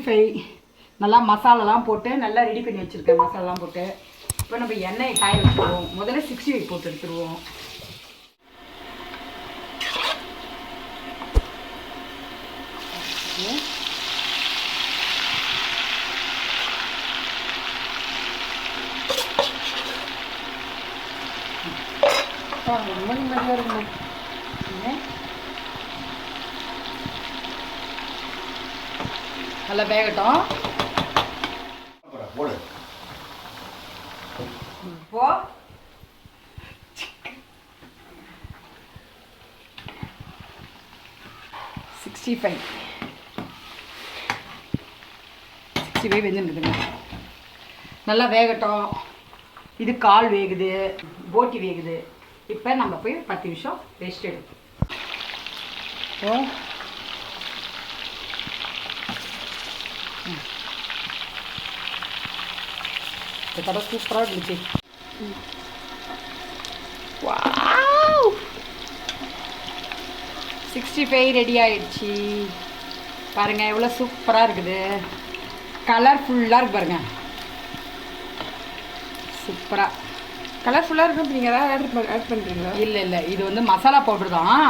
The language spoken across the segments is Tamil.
65 நல்லா மசாலாலாம் போட்டு நல்லா ரெடி பண்ணி வச்சுருக்கேன். மசாலாலாம் போட்டு இப்போ நம்ம எண்ணெயை காய வச்சுருவோம். முதல்ல 65 போட்டு எடுத்துருவோம். ரொம்ப நிம்மதியாக இருக்கும். நல்லா வேகட்டும். இப்போ 65 வெந்துருக்குதுங்க. நல்லா வேகட்டும். இது கால் வேகுது, போட்டி வேகுது. இப்போ நம்ம போய் 10 நிமிஷம் ரெஸ்ட் எடுப்போம். இந்த கடை சூப்பராக இருந்துச்சு. 65 ரெடி ஆயிடுச்சு. பாருங்கள் எவ்வளோ சூப்பராக இருக்குது. கலர்ஃபுல்லாக இருக்கு பாருங்கள். சூப்பராக கலர்ஃபுல்லாக இருக்கும். நீங்கள் ஏதாவது ஆட் பண்ணுறீங்களா? இல்லை இது வந்து மசாலா பவுடர் தான்.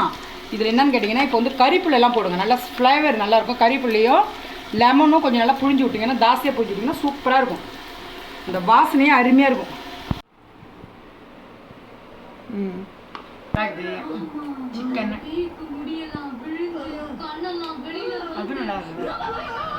இதில் என்னன்னு கேட்டிங்கன்னா இப்போ வந்து கறிப்புள்ளெல்லாம் போடுங்க. நல்லா ஃப்ளேவர் நல்லாயிருக்கும். கறிப்புள்ளையும் லெமனும் கொஞ்சம் நல்லா புழிஞ்சு விட்டிங்கன்னா, தாசியாக புழிஞ்சு விட்டிங்கன்னா சூப்பராக இருக்கும். இந்த வாசனையே அருமையாக இருக்கும். சிக்கன் அது நல்லா இருக்குது.